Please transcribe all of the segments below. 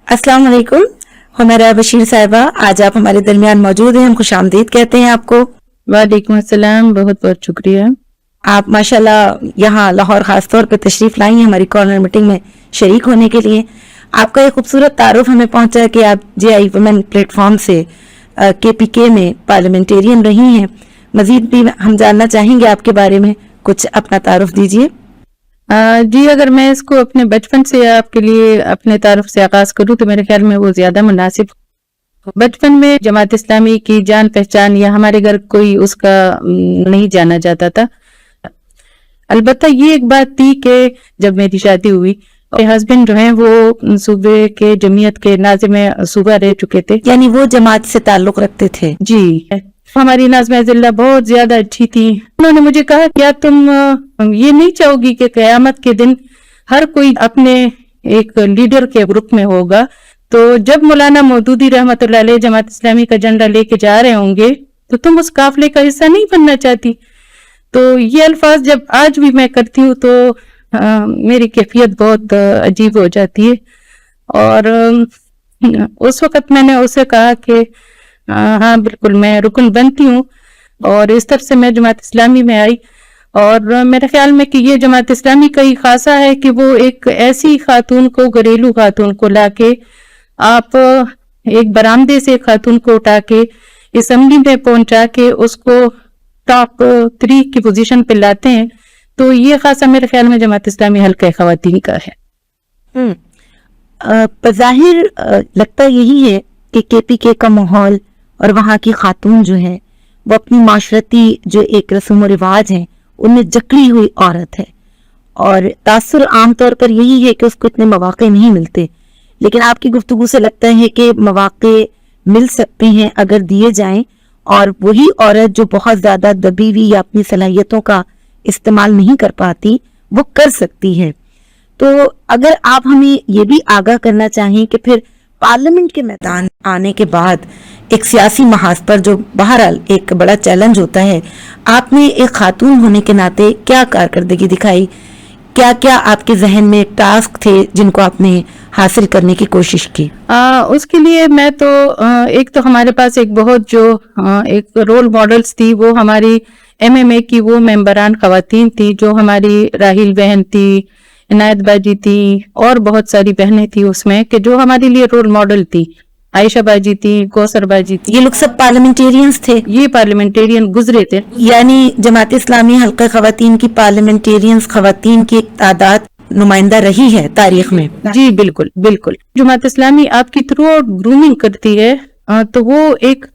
अस्सलाम वालेकुम। हुमैरा बशीर साहिबा, आज आप हमारे दरमियान मौजूद हैं, हम खुशामदीद कहते हैं आपको। वालेकुम अस्सलाम, बहुत बहुत शुक्रिया। आप माशाल्लाह यहाँ लाहौर खास तौर पर तशरीफ लाई हैं हमारी कॉर्नर मीटिंग में शरीक होने के लिए। आपका एक खूबसूरत तारुफ हमें पहुंचा कि आप JI वुमेन प्लेटफॉर्म से KPK में पार्लियामेंटेरियन रही हैं। मजीद भी हम जानना चाहेंगे आपके बारे में, कुछ अपना तारुफ दीजिए। जी, अगर मैं इसको अपने बचपन से आपके लिए अपने तारुफ से आगाज करूं तो मेरे ख्याल में वो ज्यादा मुनासिब। बचपन में जमात इस्लामी की जान पहचान या हमारे घर कोई उसका नहीं जाना जाता था। अलबत्ता ये एक बात थी कि जब मेरी शादी हुई, मेरे हस्बैंड जो हैं वो सूबे के जमीयत के नाज़िम सूबा रह चुके थे, यानी वो जमात से ताल्लुक रखते थे। जी। हमारी नाज़िम जिल्ला बहुत ज्यादा अच्छी थी। उन्होंने मुझे कहा, क्या तुम ये नहीं चाहोगी कि क़यामत के दिन हर कोई अपने एक लीडर के ग्रुप में होगा, तो जब मौलाना मौदूदी रहमतुल्लाह अलैह जमात इस्लामी का झंडा लेके जा रहे होंगे तो तुम उस काफिले का हिस्सा नहीं बनना चाहती? तो ये अल्फाज जब आज भी मैं करती हूँ तो मेरी कैफियत बहुत अजीब हो जाती है। और उस वक्त मैंने उसे कहा कि हाँ बिल्कुल मैं रुकन बनती हूँ, और इस तरह से मैं जमात इस्लामी में आई। और मेरे ख्याल में कि ये जमात इस्लामी का ही खासा है कि वो एक ऐसी खातून को, घरेलू खातून को लाके आप एक बरामदे से खातून को उठा के असेंबली में पहुंचा के उसको टॉप 3 की पोजीशन पे लाते हैं, तो ये खासा मेरे ख्याल में जमात इस्लामी हल्का ख़वातीन का है। बज़ाहिर लगता यही है कि KPK का माहौल और वहाँ की खातून जो है वो अपनी माशरती जो एक रस्म व रिवाज है उनमें जकड़ी हुई औरत है, और तासुर आमतौर पर यही है कि उसको इतने मौक़े नहीं मिलते। लेकिन आपकी गुफ्तगू से लगता है कि मौक़े मिल सकते हैं अगर दिए जाएं, और वही औरत जो बहुत ज़्यादा दबी हुई या अपनी सलाहियतों का इस्तेमाल नहीं कर पाती वो कर सकती है। तो अगर आप हमें ये भी आगाह करना चाहें कि फिर पार्लियामेंट के मैदान आने के बाद एक सियासी महाज पर जो बहरहाल एक बड़ा चैलेंज होता है, आपने एक खातून होने के नाते क्या कारकर्दगी दिखाई? क्या क्या आपके जहन में टास्क थे जिनको आपने हासिल करने की कोशिश की? उसके लिए मैं तो एक तो हमारे पास एक बहुत जो एक रोल मॉडल्स थी, वो हमारी MMA की वो मेंबरान खवातीन थी, जो हमारी राहिल बहन थी, इनायत बाजी थी, और बहुत सारी बहनें थी उसमें कि जो हमारे लिए रोल मॉडल थी। आयशा बाजी थी, कौसर बाजी थी। ये लोग सब पार्लियामेंटेरियंस थे? ये पार्लियामेंटेरियन गुजरे थे। यानी जमात इस्लामी हल्का खवातीन की पार्लियामेंटेरियंस खवातीन की एक तादाद नुमाइंदा रही है तारीख में। जी बिल्कुल बिल्कुल। जमात इस्लामी आपकी थ्रू आउट ग्रूमिंग करती है, तो वो एक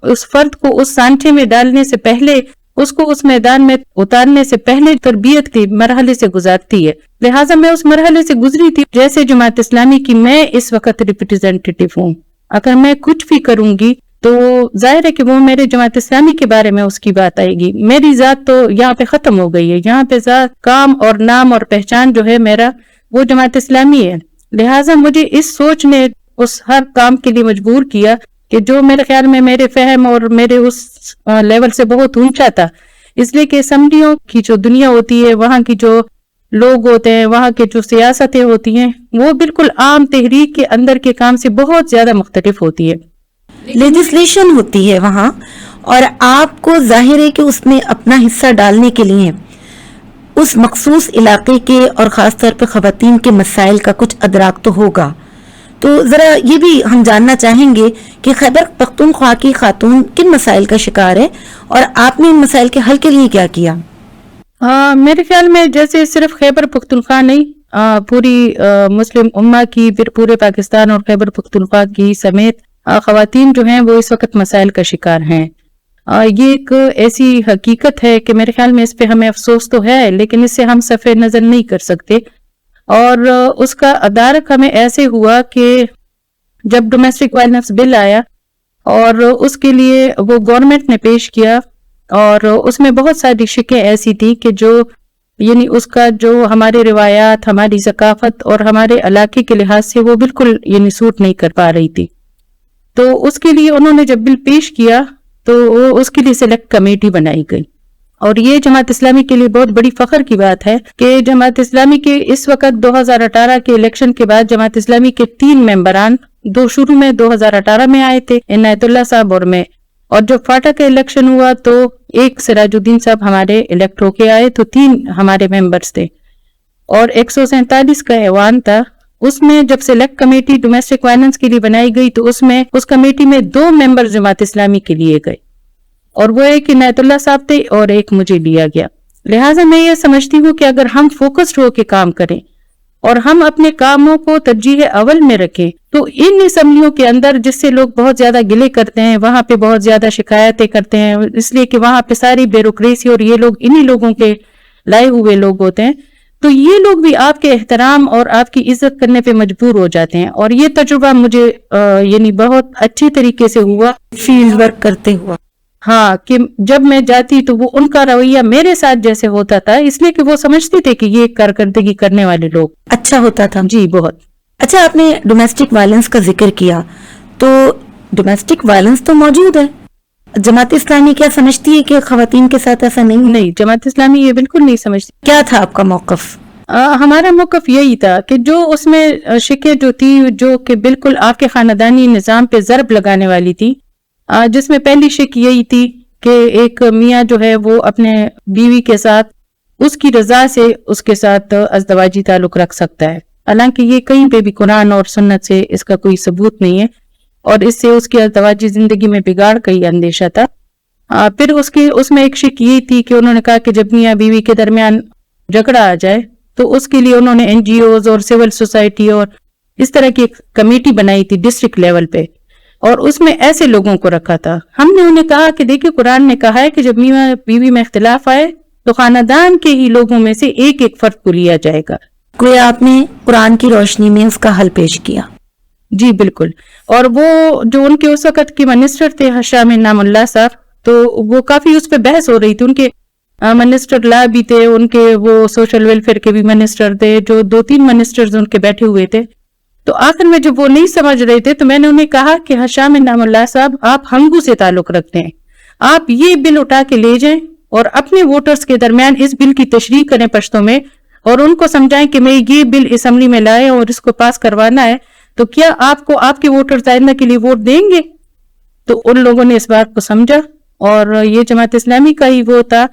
उस फर्द को उस सांचे में डालने से पहले, उसको उस मैदान में उतारने से पहले तरबियत के मरहले से गुजारती है। लिहाजा मैं उस मरहले से गुजरी थी। जैसे जमात इस्लामी की मैं इस वक्त रिप्रेजेंटेटिव हूँ, अगर मैं कुछ भी करूंगी तो जाहिर है कि वो मेरे जमात इस्लामी के बारे में उसकी बात आएगी। मेरी जात तो यहाँ पे खत्म हो गई है, यहाँ पे जात, काम और नाम और पहचान जो है मेरा वो जमात इस्लामी है। लिहाजा मुझे इस सोच ने उस हर काम के लिए मजबूर किया कि जो मेरे ख्याल में मेरे फहम और मेरे उस लेवल से बहुत ऊंचा था। इसलिए कि असेंबलियों की जो दुनिया होती है, वहाँ की जो लोग होते हैं, वहाँ के जो सियासतें होती हैं, वो बिल्कुल आम तहरीक के अंदर के काम से बहुत ज्यादा मुख्तलिफ होती है। लेजिस्लेशन होती है वहाँ, और आपको जाहिर है कि उसमें अपना हिस्सा डालने के लिए उस मखसूस इलाके के और ख़ास तौर पर ख़वातीन के मसाइल का कुछ अदराक तो होगा। तो ज़रा ये भी हम जानना चाहेंगे कि खैबर पख्तूनख्वा की खातून किन मसाइल का शिकार है और आपने इन मसाइल के हल के लिए क्या किया? मेरे ख्याल में जैसे सिर्फ खैबर पख्तूनख्वा नहीं, पूरी मुस्लिम उम्मा की, फिर पूरे पाकिस्तान और खैबर पख्तूनख्वा की समेत खवातीन जो हैं वो इस वक्त मसाइल का शिकार हैं। ये एक ऐसी हकीकत है कि मेरे ख्याल में इस पे हमें अफसोस तो है, लेकिन इससे हम सफ़े नज़र नहीं कर सकते। और उसका अदारक हमें ऐसे हुआ कि जब डोमेस्टिक वायलेंस बिल आया और उसके लिए वो गवर्नमेंट ने पेश किया, और उसमें बहुत सारी शिकें ऐसी थी कि जो यानी उसका जो हमारे रिवायात, हमारी सकाफत और हमारे इलाके के लिहाज से वो बिल्कुल यानी सूट नहीं कर पा रही थी। तो उसके लिए उन्होंने जब बिल पेश किया तो उसके लिए सिलेक्ट कमेटी बनाई गई, اور یہ جماعت اسلامی کے لیے بہت بڑی فخر کی بات ہے کہ جماعت اسلامی کے اس وقت 2018 کے الیکشن کے بعد جماعت اسلامی کے 3 ممبران، 2 شروع میں 2018 میں آئے تھے، عنایت اللہ صاحب اور میں، اور جب فاٹا کا الیکشن ہوا تو ایک سراج الدین صاحب ہمارے الیکٹ ہو کے آئے، تو 3 ہمارے ممبرز تھے، اور 147 کا ایوان تھا۔ اس میں جب سلیکٹ کمیٹی ڈومیسٹک وائلنس کے لیے بنائی گئی تو اس کمیٹی میں 2 ممبر جماعت اسلامی کے لیے گئے، اور وہ ایک عنایت اللہ صاحب تھے اور ایک مجھے لیا گیا۔ لہٰذا میں یہ سمجھتی ہوں کہ اگر ہم فوکسڈ ہو کے کام کریں اور ہم اپنے کاموں کو ترجیح اول میں رکھیں تو ان اسمبلیوں کے اندر جس سے لوگ بہت زیادہ گلے کرتے ہیں، وہاں پہ بہت زیادہ شکایتیں کرتے ہیں، اس لیے کہ وہاں پہ ساری بیوروکریسی اور یہ لوگ انہی لوگوں کے لائے ہوئے لوگ ہوتے ہیں، تو یہ لوگ بھی آپ کے احترام اور آپ کی عزت کرنے پہ مجبور ہو جاتے ہیں۔ اور یہ تجربہ مجھے یعنی بہت اچھی طریقے سے ہوا فیلڈ ورک کرتے ہوا۔ ہاں، کہ جب میں جاتی تو وہ ان کا رویہ میرے ساتھ جیسے ہوتا تھا، اس لیے کہ وہ سمجھتے تھے کہ یہ کارکردگی کرنے والے لوگ اچھا ہوتا تھا جی بہت۔ اچھا، آپ نے ڈومیسٹک وائلنس کا ذکر کیا، تو ڈومیسٹک وائلنس تو موجود ہے، جماعت اسلامی کیا سمجھتی ہے کہ خواتین کے ساتھ ایسا نہیں؟ نہیں، جماعت اسلامی یہ بالکل نہیں سمجھتی۔ کیا تھا آپ کا موقف؟ ہمارا موقف یہی تھا کہ جو اس میں شکیں جو تھی، جو کہ بالکل آپ کے خاندانی نظام پہ ضرب لگانے والی تھی، جس میں پہلی شک یہی تھی کہ ایک میاں جو ہے وہ اپنے بیوی کے ساتھ اس کی رضا سے اس کے ساتھ ازدواجی تعلق رکھ سکتا ہے، حالانکہ یہ کہیں پہ بھی قرآن اور سنت سے اس کا کوئی ثبوت نہیں ہے، اور اس سے اس کی ازدواجی زندگی میں بگاڑ کا ہی اندیشہ تھا۔ پھر اس میں ایک شک یہ تھی کہ انہوں نے کہا کہ جب میاں بیوی کے درمیان جھگڑا آ جائے تو اس کے لیے انہوں نے NGOs اور سول سوسائٹی اور اس طرح کی ایک کمیٹی بنائی تھی ڈسٹرکٹ لیول پہ، اور اس میں ایسے لوگوں کو رکھا تھا۔ ہم نے انہیں کہا کہ دیکھیں قرآن نے کہا ہے کہ جب میاں بیوی میں اختلاف آئے تو خاندان کے ہی لوگوں میں سے ایک ایک فرد کو لیا جائے گا۔ کوئی آپ نے قرآن کی روشنی میں اس کا حل پیش کیا؟ جی بالکل، اور وہ جو ان کے اس وقت کے منسٹر تھے حشام انعام اللہ صاحب، تو وہ کافی اس پہ بحث ہو رہی تھی، ان کے منسٹر لا بھی تھے، ان کے وہ سوشل ویلفیئر کے بھی منسٹر تھے، جو 2-3 منسٹرز ان کے بیٹھے ہوئے تھے۔ تو آخر میں جب وہ نہیں سمجھ رہے تھے تو میں نے انہیں کہا کہ حشام انعام اللہ صاحب، آپ ہنگو سے تعلق رکھتے ہیں، آپ یہ بل اٹھا کے لے جائیں اور اپنے ووٹرز کے درمیان اس بل کی تشریح کریں پشتوں میں، اور ان کو سمجھائیں کہ میں یہ بل اسمبلی میں لائے اور اس کو پاس کروانا ہے، تو کیا آپ کو آپ کے ووٹرز آئندہ کے لیے ووٹ دیں گے؟ تو ان لوگوں نے اس بات کو سمجھا، اور یہ جماعت اسلامی کا ہی وہ تھا،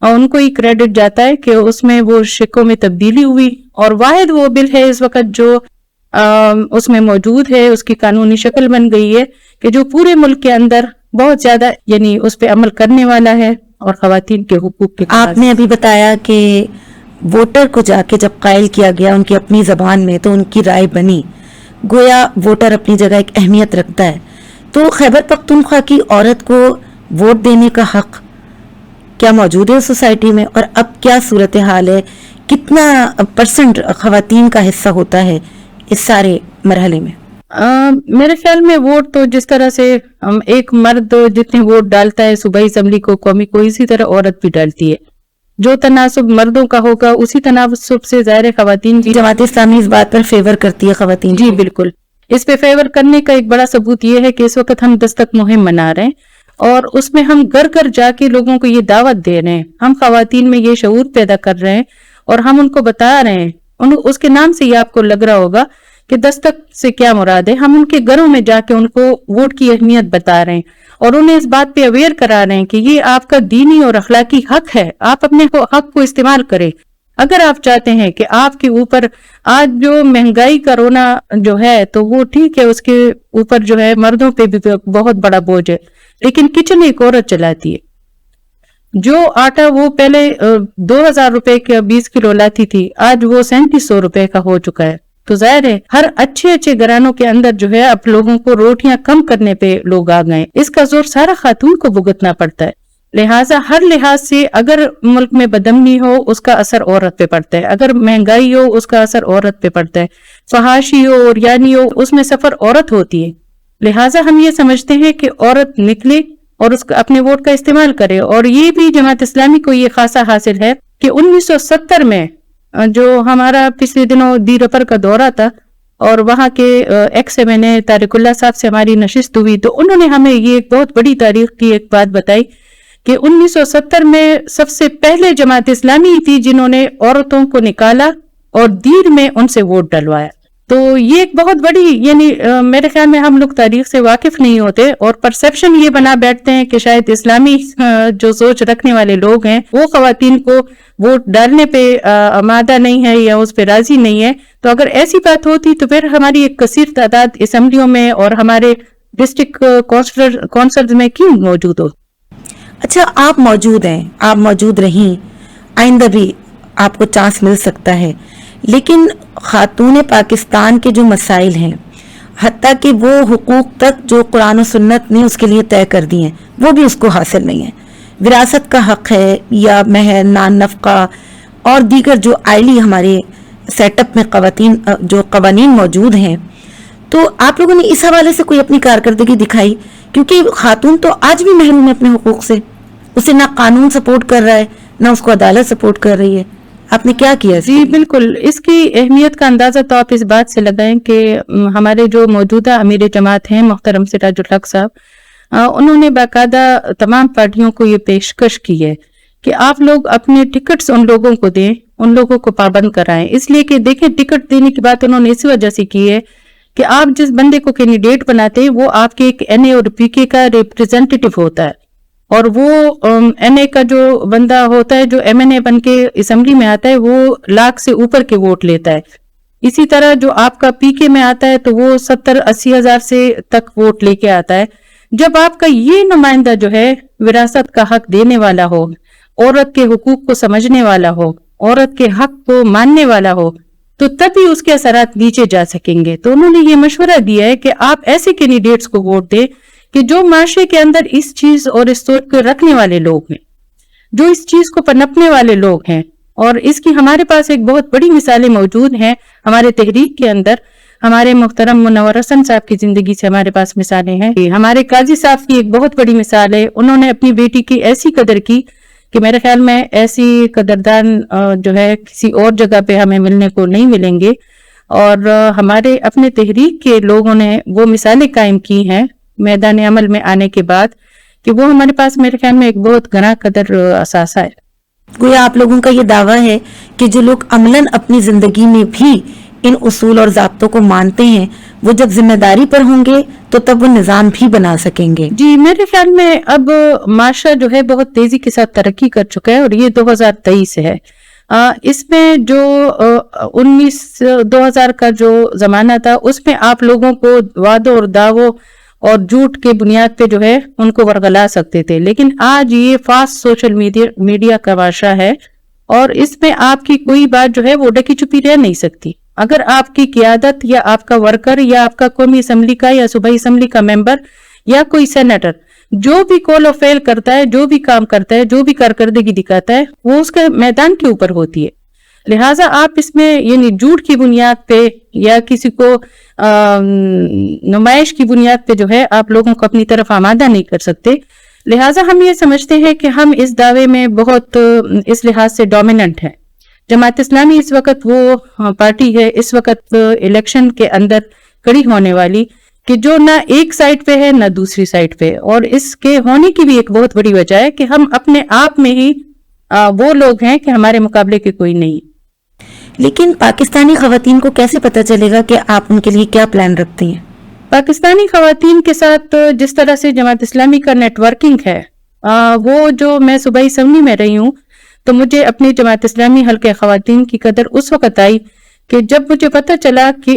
اور ان کو ہی کریڈٹ جاتا ہے کہ اس میں وہ شکوں میں تبدیلی ہوئی، اور واحد وہ بل ہے اس وقت جو اس میں موجود ہے، اس کی قانونی شکل بن گئی ہے کہ جو پورے ملک کے اندر بہت زیادہ یعنی اس پہ عمل کرنے والا ہے، اور خواتین کے حقوق کے آپ نے ابھی بتایا کہ ووٹر کو جا کے جب قائل کیا گیا ان کی اپنی زبان میں تو ان کی رائے بنی، گویا ووٹر اپنی جگہ ایک اہمیت رکھتا ہے، تو خیبر پختونخوا کی عورت کو ووٹ دینے کا حق کیا موجود ہے سوسائٹی میں، اور اب کیا صورتحال ہے؟ کتنا پرسنٹ خواتین کا حصہ ہوتا ہے اس سارے مرحلے میں؟ میرے خیال میں ووٹ تو جس طرح سے ایک مرد جتنے ووٹ ڈالتا ہے صوبائی اسمبلی کو، قومی کو، اسی طرح عورت بھی ڈالتی ہے، جو تناسب مردوں کا ہوگا اسی تناسب سے ظاہر خواتین بھی۔ جماعت اسلامی اس بات پر فیور کرتی ہے خواتین؟ جی بالکل، اس پہ فیور کرنے کا ایک بڑا ثبوت یہ ہے کہ اس وقت ہم دستک مہم منا رہے ہیں، اور اس میں ہم گھر گھر جا کے لوگوں کو یہ دعوت دے رہے ہیں، ہم خواتین میں یہ شعور پیدا کر رہے ہیں، اور ہم ان کو بتا رہے ہیں، اس کے نام سے یہ آپ کو لگ رہا ہوگا کہ دستک سے کیا مراد ہے، ہم ان کے گھروں میں جا کے ان کو ووٹ کی اہمیت بتا رہے ہیں، اور انہیں اس بات پہ اویئر کرا رہے ہیں کہ یہ آپ کا دینی اور اخلاقی حق ہے، آپ اپنے حق کو استعمال کریں۔ اگر آپ چاہتے ہیں کہ آپ کے اوپر آج جو مہنگائی کا رونا جو ہے تو وہ ٹھیک ہے، اس کے اوپر جو ہے مردوں پہ بھی بہت بڑا بوجھ ہے، لیکن کچن ایک عورت چلاتی ہے۔ جو آٹا وہ پہلے 2000 روپے کا 20 کلو لاتی تھی، آج وہ 3700 روپے کا ہو چکا ہے، تو ظاہر ہے ہر اچھے گھرانوں کے اندر جو ہے اب لوگوں کو روٹیاں کم کرنے پہ لوگ آ گئے، اس کا زور سارا خاتون کو بھگتنا پڑتا ہے۔ لہٰذا ہر لحاظ سے اگر ملک میں بدامنی ہو اس کا اثر عورت پہ پڑتا ہے، اگر مہنگائی ہو اس کا اثر عورت پہ پڑتا ہے، فحاشی ہو اور یعنی ہو اس میں سفر عورت ہوتی ہے۔ لہٰذا ہم یہ سمجھتے ہیں کہ عورت نکلے اور اس کا اپنے ووٹ کا استعمال کرے، اور یہ بھی جماعت اسلامی کو یہ خاصا حاصل ہے کہ 1970 میں جو ہمارا پچھلے دنوں دی رپر کا دورہ تھا اور وہاں کے ایکس ایم این اے طارق اللہ صاحب سے ہماری نشست ہوئی، تو انہوں نے ہمیں یہ ایک بہت بڑی تاریخ کی ایک بات بتائی کہ 1970 میں سب سے پہلے جماعت اسلامی تھی جنہوں نے عورتوں کو نکالا اور دیر میں ان سے ووٹ ڈلوایا. تو یہ ایک بہت بڑی یعنی میرے خیال میں ہم لوگ تاریخ سے واقف نہیں ہوتے اور پرسیپشن یہ بنا بیٹھتے ہیں کہ شاید اسلامی جو سوچ رکھنے والے لوگ ہیں وہ خواتین کو ووٹ ڈالنے پہ آمادہ نہیں ہے یا اس پہ راضی نہیں ہے. تو اگر ایسی بات ہوتی تو پھر ہماری ایک کثیر تعداد اسمبلیوں میں اور ہمارے ڈسٹرکٹ کونسلز میں کیوں موجود ہو. اچھا، آپ موجود ہیں، آپ موجود رہیں، آئندہ بھی آپ کو چانس مل سکتا ہے، لیکن خاتون پاکستان کے جو مسائل ہیں، حتیٰ کہ وہ حقوق تک جو قرآن و سنت نے اس کے لیے طے کر دی ہیں، وہ بھی اس کو حاصل نہیں ہے. وراثت کا حق ہے یا مہر، نان نفقہ اور دیگر جو آئلی ہمارے سیٹ اپ میں جو قوانین موجود ہیں. تو آپ لوگوں نے اس حوالے سے کوئی اپنی کارکردگی دکھائی؟ کیونکہ خاتون تو آج بھی محروم ہے اپنے حقوق سے، اسے نہ قانون سپورٹ کر رہا ہے نہ اس کو عدالت سپورٹ کر رہی ہے. آپ نے کیا کیا؟ جی بالکل، اس کی اہمیت کا اندازہ تو آپ اس بات سے لگائیں کہ ہمارے جو موجودہ امیر جماعت ہیں محترم سراج الحق صاحب، انہوں نے باقاعدہ تمام پارٹیوں کو یہ پیشکش کی ہے کہ آپ لوگ اپنے ٹکٹس ان لوگوں کو دیں، ان لوگوں کو پابند کرائیں. اس لیے کہ دیکھیں، ٹکٹ دینے کی بات انہوں نے اسی وجہ سے کی ہے کہ آپ جس بندے کو کینڈیڈیٹ بناتے ہیں وہ آپ کے ایک این اے اور پی کے کا ریپریزنٹیٹو ہوتا ہے، اور وہ این اے کا جو بندہ ہوتا ہے جو ایم این اے بن کے اسمبلی میں آتا ہے وہ لاکھ سے اوپر کے ووٹ لیتا ہے. اسی طرح جو آپ کا پی کے میں آتا ہے تو وہ 70-80 ہزار سے تک ووٹ لے کے آتا ہے. جب آپ کا یہ نمائندہ جو ہے وراثت کا حق دینے والا ہو، عورت کے حقوق کو سمجھنے والا ہو، عورت کے حق کو ماننے والا ہو، تو تبھی اس کے اثرات نیچے جا سکیں گے. تو انہوں نے یہ مشورہ دیا ہے کہ آپ ایسے کینڈیڈیٹس کو ووٹ دیں کہ جو معاشرے کے اندر اس چیز اور اس سوچ کو رکھنے والے لوگ ہیں، جو اس چیز کو پنپنے والے لوگ ہیں. اور اس کی ہمارے پاس ایک بہت بڑی مثالیں موجود ہیں ہمارے تحریک کے اندر. ہمارے محترم منور حسن صاحب کی زندگی سے ہمارے پاس مثالیں ہیں. ہمارے قاضی صاحب کی ایک بہت بڑی مثال ہے، انہوں نے اپنی بیٹی کی ایسی قدر کی کہ میرے خیال میں ایسی قدردان جو ہے کسی اور جگہ پہ ہمیں ملنے کو نہیں ملیں گے. اور ہمارے اپنے تحریک کے لوگوں نے وہ مثالیں قائم کی ہیں میدان عمل میں آنے کے بعد کہ وہ ہمارے پاس میرے خیال میں ایک بہت گراں قدر اثاثہ ہے. گویا آپ لوگوں کا یہ دعویٰ ہے کہ جو لوگ عملاً اپنی زندگی میں بھی ان اصول اور ضابطوں کو مانتے ہیں، وہ جب ذمہ داری پر ہوں گے تو تب وہ نظام بھی بنا سکیں گے. جی میرے خیال میں اب معاشرہ جو ہے بہت تیزی کے ساتھ ترقی کر چکا ہے اور یہ 2023 ہے. اس میں جو 2000 کا جو زمانہ تھا اس میں آپ لوگوں کو وعدوں اور دعووں اور جھوٹ کے بنیاد پہ جو ہے ان کو ورغلا سکتے تھے، لیکن آج یہ فاسٹ سوشل میڈیا کا معاشرہ ہے اور اس میں آپ کی کوئی بات جو ہے وہ ڈکی چھپی رہ نہیں سکتی. اگر آپ کی قیادت یا آپ کا ورکر یا آپ کا قومی اسمبلی کا یا صوبائی اسمبلی کا ممبر یا کوئی سینیٹر جو بھی کال و فعل کرتا ہے، جو بھی کام کرتا ہے، جو بھی کارکردگی دکھاتا ہے، وہ اس کے میدان کے اوپر ہوتی ہے. لہٰذا آپ اس میں یعنی جھوٹ کی بنیاد پہ یا کسی کو نمائش کی بنیاد پہ جو ہے آپ لوگوں کو اپنی طرف آمادہ نہیں کر سکتے. لہٰذا ہم یہ سمجھتے ہیں کہ ہم اس دعوے میں بہت اس لحاظ سے ڈومیننٹ ہیں. جماعت اسلامی اس وقت وہ پارٹی ہے اس وقت الیکشن کے اندر کڑی ہونے والی کہ جو نہ ایک سائٹ پہ ہے نہ دوسری سائٹ پہ، اور اس کے ہونے کی بھی ایک بہت بڑی وجہ ہے کہ ہم اپنے آپ میں ہی وہ لوگ ہیں کہ ہمارے مقابلے کے کوئی نہیں. لیکن پاکستانی خواتین کو کیسے پتہ چلے گا کہ آپ ان کے لیے کیا پلان رکھتی ہیں؟ پاکستانی خواتین کے ساتھ جس طرح سے جماعت اسلامی کا نیٹ ورکنگ ہے، وہ جو میں صوبائی اسمبلی میں رہی ہوں تو مجھے اپنی جماعت اسلامی حلقہ خواتین کی قدر اس وقت آئی کہ جب مجھے پتہ چلا کہ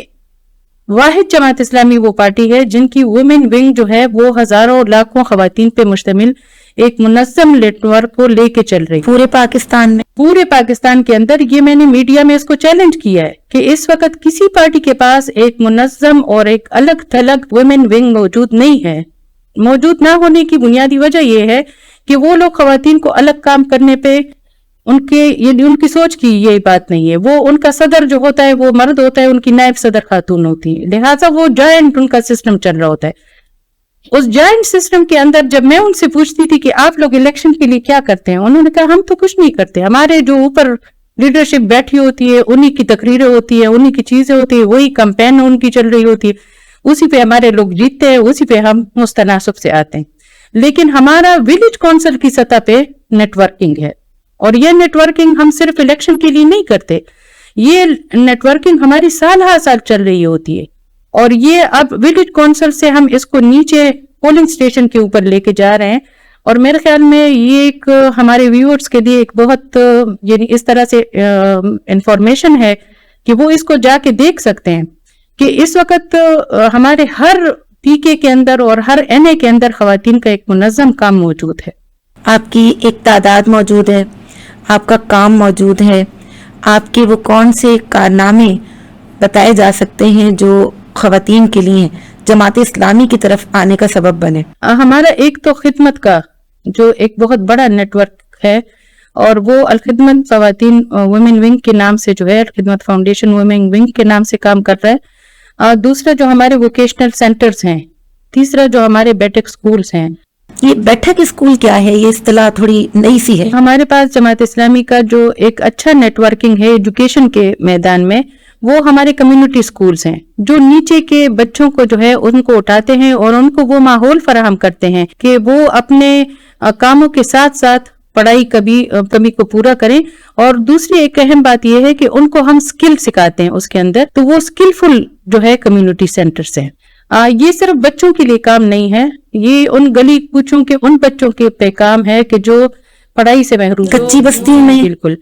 واحد جماعت اسلامی وہ پارٹی ہے جن کی وومن ونگ جو ہے وہ ہزاروں لاکھوں خواتین پہ مشتمل ایک منظم نیٹ ورک کو لے کے چل رہی پورے پاکستان کے اندر. یہ میں نے میڈیا میں اس کو چیلنج کیا ہے کہ اس وقت کسی پارٹی کے پاس ایک منظم اور ایک الگ تھلگ وومن ونگ موجود نہیں ہے. موجود نہ ہونے کی بنیادی وجہ یہ ہے کہ وہ لوگ خواتین کو الگ کام کرنے پہ ان کی سوچ کی یہ بات نہیں ہے. وہ ان کا صدر جو ہوتا ہے وہ مرد ہوتا ہے، ان کی نائب صدر خاتون ہوتی ہے، لہٰذا وہ جوائنٹ ان کا سسٹم چل رہا ہوتا ہے. اس جوائنٹ سسٹم کے اندر جب میں ان سے پوچھتی تھی کہ آپ لوگ الیکشن کے لیے کیا کرتے ہیں، انہوں نے کہا ہم تو کچھ نہیں کرتے، ہمارے جو اوپر لیڈرشپ بیٹھی ہوتی ہے انہی کی تقریریں ہوتی ہیں، انہی کی چیزیں ہوتی ہیں، وہی کمپین ان کی چل رہی ہوتی ہے، اسی پہ ہمارے لوگ جیتتے ہیں، اسی پہ ہم مستناسب سے آتے ہیں. लेकिन हमारा विलेज काउंसिल की सतह पे नेटवर्किंग है, और ये नेटवर्किंग हम सिर्फ इलेक्शन के लिए नहीं करते, ये नेटवर्किंग हमारी साल हर साल चल रही होती है। और ये अब विलेज काउंसिल से हम इसको नीचे पोलिंग स्टेशन के ऊपर लेके जा रहे हैं, और मेरे ख्याल में ये एक हमारे व्यूअर्स के लिए एक बहुत यानी इस तरह से इंफॉर्मेशन है कि वो इसको जाके देख सकते हैं कि इस वक्त हमारे हर पीके के अंदर और हर एनए के अंदर खवातीन का एक मुनज़्ज़म काम मौजूद है। आपकी एक तादाद मौजूद है, आपका काम मौजूद है, आपके वो कौन से कारनामे बताए जा सकते हैं जो खवातीन के लिए जमात इस्लामी की तरफ आने का सबब बने? हमारा एक तो खिदमत का जो एक बहुत बड़ा नेटवर्क है, और वो अल खिदमत खवातीन वुमेन विंग के नाम से जो है, अल खिदमत फाउंडेशन वुमेन विंग के नाम से काम कर रहा है। दूसरा जो हमारे वोकेशनल सेंटर्स हैं, तीसरा जो हमारे बैठक स्कूल्स हैं। ये बैठक स्कूल क्या है? ये इस्तिलाह थोड़ी नई सी है। हमारे पास जमात इस्लामी का जो एक अच्छा नेटवर्किंग है एजुकेशन के मैदान में, वो हमारे कम्युनिटी स्कूल्स हैं, जो नीचे के बच्चों को जो है उनको उठाते हैं और उनको वो माहौल फराहम करते हैं कि वो अपने कामों के साथ साथ पढ़ाई कमी को पूरा करें। और दूसरी एक अहम बात यह है कि उनको हम स्किल सिखाते हैं उसके अंदर, तो वो स्किलफुल जो है कम्युनिटी सेंटर्स हैं। ये सिर्फ बच्चों के लिए काम नहीं है, ये उन गली कूचों के उन बच्चों के पे काम है कि जो पढ़ाई से महरूम, कच्ची बस्ती में। बिल्कुल।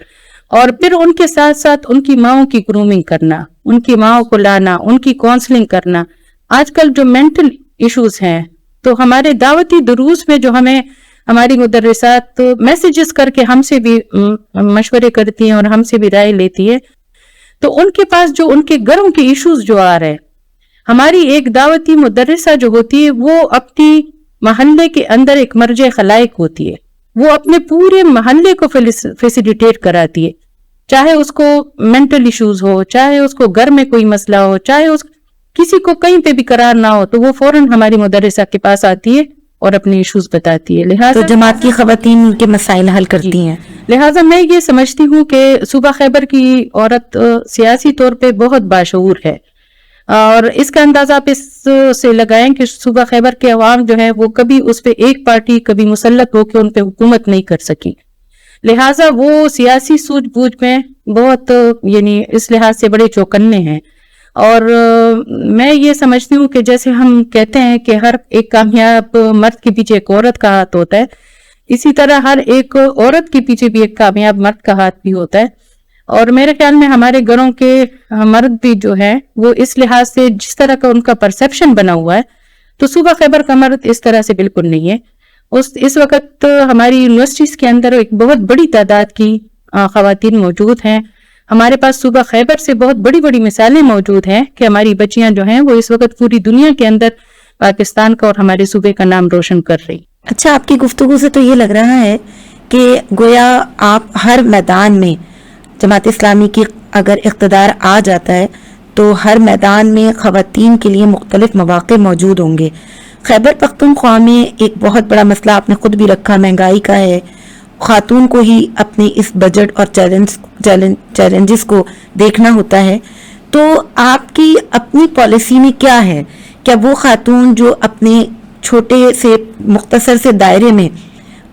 और फिर उनके साथ साथ उनकी माओं की ग्रूमिंग करना, उनकी माओं को लाना, उनकी काउंसलिंग करना। आजकल जो मेंटल इश्यूज हैं, तो हमारे दावती दुरूस में जो हमें हमारी मुदर्रिसात मैसेजेस करके हमसे भी मशवरे करती हैं और हमसे भी राय लेती है, तो उनके पास जो उनके घरों के इश्यूज जो आ रहे हैं, हमारी एक दावती मुदर्रिसा जो होती है वो अपनी महल्ले के अंदर एक मर्जे खलाइक होती है, वो अपने पूरे महल्ले को फैसिलिटेट कराती है, चाहे उसको मेंटल इश्यूज हो, चाहे उसको घर में कोई मसला हो, चाहे उस किसी को कहीं पे भी करार ना हो, तो वो फौरन हमारी मुदर्रिसा के पास आती है और अपने इश्यूज बताती है। लिहाजा तो जमात की खवातीन उनके मसाइल हल करती हैं। लिहाजा मैं ये समझती हूँ कि सूबा खैबर की औरत सियासी तौर पे बहुत बाशऊर है, और इसका अंदाजा आप इससे लगाएं कि सूबा खैबर के अवाम जो है वो कभी उस पे एक पार्टी कभी मुसल्लत होकर उन पे हुकूमत नहीं कर सकी। लिहाजा वो सियासी सूझबूझ में बहुत यानी इस लिहाज से बड़े चौकन्ने हैं। और मैं ये समझती हूँ कि जैसे हम कहते हैं कि हर एक कामयाब मर्द के पीछे एक औरत का हाथ होता है, इसी तरह हर एक औरत के पीछे भी एक कामयाब मर्द का हाथ भी होता है। और मेरे ख्याल में हमारे घरों के मर्द भी जो है वो इस लिहाज से जिस तरह का उनका परसेप्शन बना हुआ है, तो सूबा खैबर का मर्द इस तरह से बिल्कुल नहीं है। इस वक्त हमारी यूनिवर्सिटीज के अंदर एक बहुत बड़ी तादाद की खवातीन मौजूद हैं। हमारे पास सूबा खैबर से बहुत बड़ी बड़ी मिसालें मौजूद हैं कि हमारी बच्चियां जो हैं वो इस वक्त पूरी दुनिया के अंदर पाकिस्तान का और हमारे सूबे का नाम रोशन कर रही। अच्छा, आपकी गुफ्तगू से तो ये लग रहा है कि गोया आप हर मैदान में जमात इस्लामी की अगर इक़्तिदार आ जाता है तो हर मैदान में खवातीन के लिए मुख्तलिफ मौक़े मौजूद होंगे। खैबर पख्तूनख्वा में एक बहुत बड़ा मसला आपने खुद भी रखा महंगाई का है। खातून को ही अपने इस बजट और चैलेंजेस को देखना होता है, तो आपकी अपनी पॉलिसी में क्या है? क्या वो खातून जो अपने छोटे से मुख्तसर से दायरे में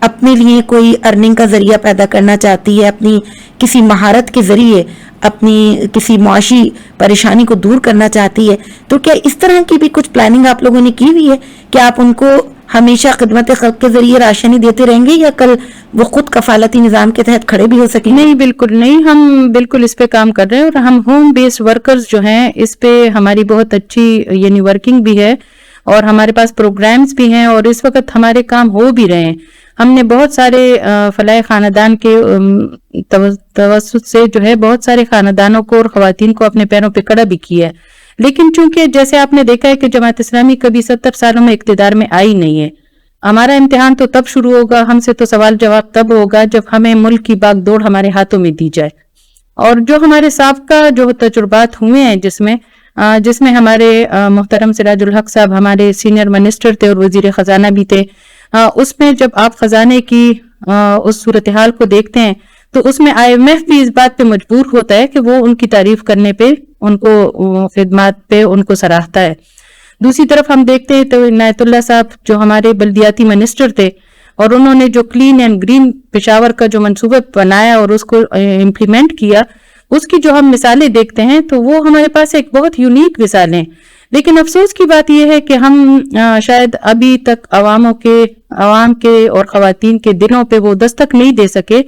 अपने लिए कोई अर्निंग का जरिया पैदा करना चाहती है, अपनी किसी महारत के जरिए अपनी किसी मुआशी परेशानी को दूर करना चाहती है, तो क्या इस तरह की भी कुछ प्लानिंग आप लोगों ने की हुई है कि आप उनको हमेशा खिदमत खल्क के जरिए राशन ही देते रहेंगे या कल वो खुद कफालती निजाम के तहत खड़े भी हो सकेंगे? नहीं, बिल्कुल नहीं, हम बिल्कुल इस पे काम कर रहे हैं और हम होम बेस्ड वर्कर्स जो हैं इस पे हमारी बहुत अच्छी यानी वर्किंग भी है और हमारे पास प्रोग्राम्स भी हैं और इस वक्त हमारे काम हो भी रहे हैं। हमने बहुत सारे फलाह खानदान के तवस्सुत से जो है बहुत सारे खानदानों को और खवातीन को अपने पैरों पे खड़ा भी किया है। लेकिन चूंकि जैसे आपने देखा है कि जमात इस्लामी कभी 70 सालों में इक्तिदार में आई नहीं है, हमारा इम्तिहान तो तब शुरू होगा, हमसे तो सवाल जवाब तब होगा जब हमें मुल्क की बागडोर हमारे हाथों में दी जाए। और जो हमारे साबका जो तजुर्बात हुए हैं जिसमें हमारे मुहतरम सिराजुल हक साहब हमारे सीनियर मिनिस्टर थे और वजीर खजाना भी थे, उसमें जब आप खजाने की उस सूरत हाल को देखते हैं तो उसमें IMF भी इस बात पे मजबूर होता है कि वो उनकी तारीफ करने पे, उनको खिदमत पे उनको सराहता है। दूसरी तरफ हम देखते हैं तो इनायतुल्लाह साहब जो हमारे बल्दियाती मिनिस्टर थे, और उन्होंने जो क्लीन एंड ग्रीन पेशावर का जो मंसूबा बनाया और उसको इम्प्लीमेंट किया, उसकी जो हम मिसालें देखते हैं तो वो हमारे पास एक बहुत यूनिक मिसाल हैं। लेकिन अफसोस की बात यह है कि हम शायद अभी तक आवाम के और ख़वातीन के दिलों पे वो दस्तक नहीं दे सके।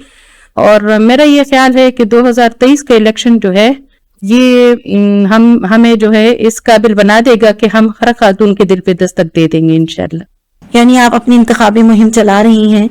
और मेरा ये ख्याल है कि 2023 का इलेक्शन जो है ये हमें जो है इस काबिल बना देगा कि हम हर खातून के दिल पे दस्तक दे देंगे इंशाल्लाह। यानी आप अपनी इंतखाबी मुहिम चला रही हैं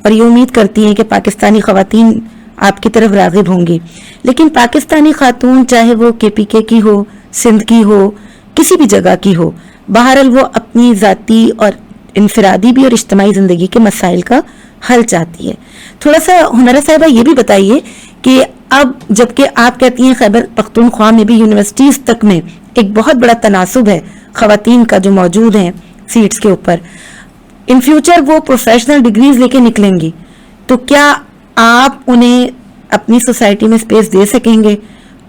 और ये उम्मीद करती हैं कि पाकिस्तानी ख़वातीन आपकी तरफ राग़िब होंगी। लेकिन पाकिस्तानी खातून चाहे वो KPK की हो, सिंध की हो, किसी भी जगह की हो, बहरहाल वो अपनी ज़ाती और इनफरादी भी और इज्तिमाई ज़िंदगी के मसाइल का हल चाहती है। थोड़ा सा हुनरा साहिबा ये भी बताइए कि अब जबकि आप कहती हैं खैबर पख्तूनख्वा में भी यूनिवर्सिटीज़ तक में एक बहुत बड़ा तनासुब है ख़वातीन का जो मौजूद है सीट्स के ऊपर, इन फ्यूचर वो प्रोफेशनल डिग्रीज लेके निकलेंगी, तो क्या आप उन्हें अपनी सोसाइटी में स्पेस दे सकेंगे,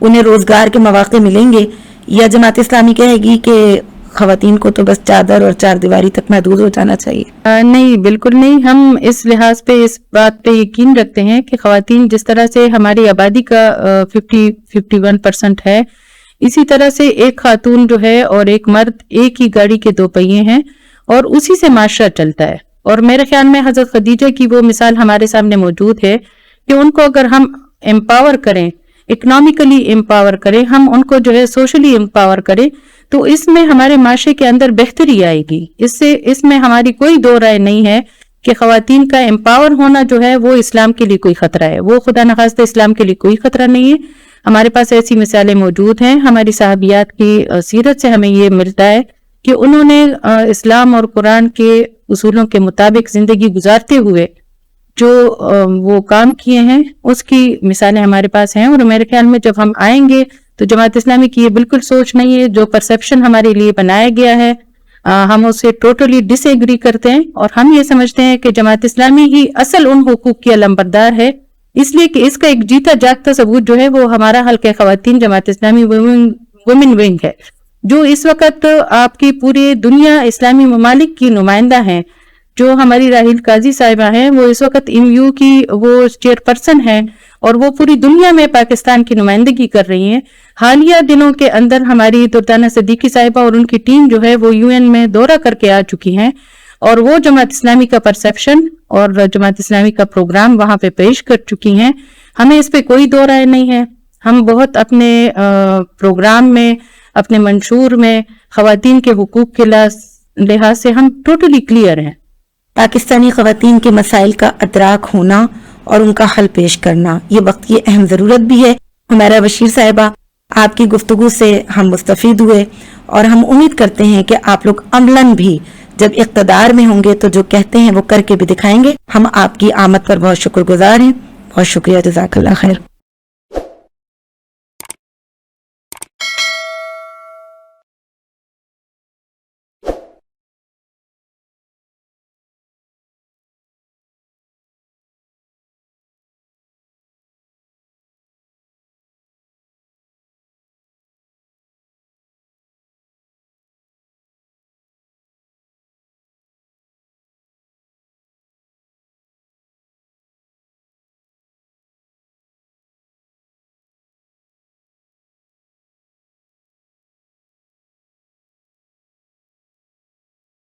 उन्हें रोजगार के मौके मिलेंगे, या जमात इस्लामी कहेगी कि ख़वातीन को तो बस चादर और चार दीवारी तक महदूद हो जाना चाहिए? नहीं, बिल्कुल नहीं। हम इस लिहाज पे इस बात पे यकीन रखते हैं कि ख़वातीन जिस तरह से हमारी आबादी का 51% है, इसी तरह से एक खातून जो है और एक मर्द एक ही गाड़ी के दो पहिए हैं और उसी से माशरा चलता है। और मेरे ख्याल में हजरत खदीजा की वो मिसाल हमारे सामने मौजूद है कि उनको अगर हम एम्पावर करें, इकोनॉमिकली एम्पावर करें, हम उनको जो है सोशली एम्पावर करें, तो इसमें हमारे माशरे के अंदर बेहतरी आएगी। इसमें हमारी कोई दो राय नहीं है कि ख़वातीन का एम्पावर होना जो है वो इस्लाम के लिए कोई खतरा है। वो खुदा न खास्ता इस्लाम के लिए कोई खतरा नहीं है। हमारे पास ऐसी मिसालें मौजूद हैं। हमारी साहबियात की सीरत से हमें ये मिलता है कि उन्होंने इस्लाम और कुरान के उसूलों के मुताबिक जिंदगी गुजारते हुए जो वो काम किए हैं उसकी मिसालें हमारे पास हैं। और मेरे ख्याल में जब हम आएंगे तो जमात इस्लामी की ये बिल्कुल सोच नहीं है। जो परसेप्शन हमारे लिए बनाया गया है हम उससे टोटली डिसएग्री करते हैं और हम ये समझते हैं कि जमात इस्लामी ही असल उन हुकूक की अलंबरदार है, इसलिए कि इसका एक जीता जागता सबूत जो है वो हमारा हल्का ख़वातीन जमात इस्लामी वुमेन विंग है, जो इस वक्त आपकी पूरी दुनिया इस्लामी ममालिक की नुमाइंदा हैं। जो हमारी राहिल काजी साहिबा हैं वो इस वक्त MU की वो चेयरपर्सन हैं और वो पूरी दुनिया में पाकिस्तान की नुमाइंदगी कर रही हैं। हालिया दिनों के अंदर हमारी दुर्दाना सिद्दीकी साहिबा और उनकी टीम जो है वो UN में दौरा करके आ चुकी हैं और वो जमात इस्लामी का परसेप्शन और जमात इस्लामी का प्रोग्राम वहां पे पेश कर चुकी हैं। हमें इस पे कोई दो राय नहीं है। हम बहुत अपने प्रोग्राम में, अपने मंशूर में ख़वातीन के हुकूक के लिहाज से हम टोटली क्लियर हैं। पाकिस्तानी ख़वातीन के मसाइल का अदराक होना और उनका हल पेश करना ये वक्त की अहम ज़रूरत भी है। हुमैरा बशीर साहिबा, आपकी गुफ्तगू से हम मुस्तफ़ीद हुए और हम उम्मीद करते हैं कि आप लोग अमलन भी जब इक़्तिदार में होंगे तो जो कहते हैं वो करके भी दिखाएंगे। हम आपकी आमद पर बहुत शुक्रगुजार हैं। बहुत शुक्रिया, जज़ाकल्लाह खैर।